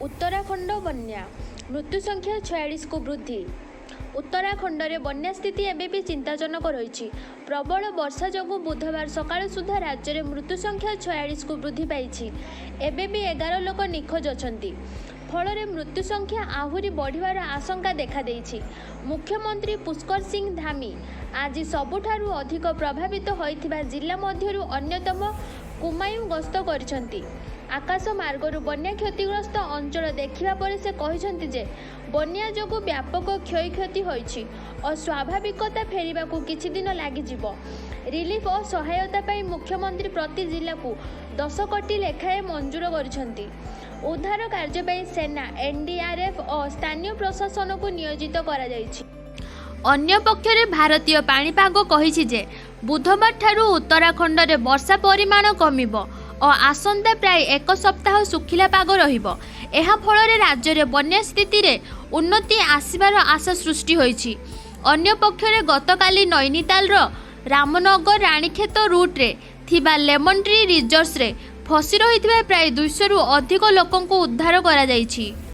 उत्तराखंड बन्या मृत्यु संख्या 46 को वृद्धि। उत्तराखंड में बन्या स्थिति एवं भी चिंताजनक रही। प्रबल वर्षा जो बुधवार सकाळ सुधा राज्य में मृत्यु संख्या 46 को वृद्धि पाई। एवं भी 11 लोक निखोज अच्छा फल मृत्यु संख्या आहरी बढ़िवार आशंका देखा देइछि। मुख्यमंत्री पुष्कर सिंह धामी आज सबुठारु अधिक प्रभावित होइथिबा जिला मध्यरु अन्यतम कुमायूं गस्त करिसंती। आकाश मार्गरू बन्या क्षतिग्रस्त अंचल देखिबा परे से कहिसंती जे बन्या जोगु व्यापक क्षयक्षति होइछि और स्वाभाविकता फेरिबाकू किछि दिन लागि जिवो। रिलीफ और सहायता पाई मुख्यमंत्री प्रति जिला को 10 कोटी लेखाएं मंजूर करिसंती। उद्धार कार्य पाई सेना, एनडीआरएफ और स्थानीय प्रशासन को नियोजित करा जाइछि। अन्य पक्षरे भारतीय पाणीपाग कहिछि जे बुधवार ठारू उत्तराखंड रे वर्षा परिमाण कमिबो और आसंता प्राय 1 सप्ताह सुखिला पाग रहिबो। एहा फଳରେ राज्य बन्या स्थिति रे उन्नति आसिबार आशा सृष्टि होइछि। अन्य पक्षरे गतकाली नैनीताल रामनगर रानीखेत रूट रे थिबा लेमन ट्री रिजर्ट्स रे फसी रहिथिबा प्राय 200 रु अधिक लोकंकु उद्धार करा जाइछि।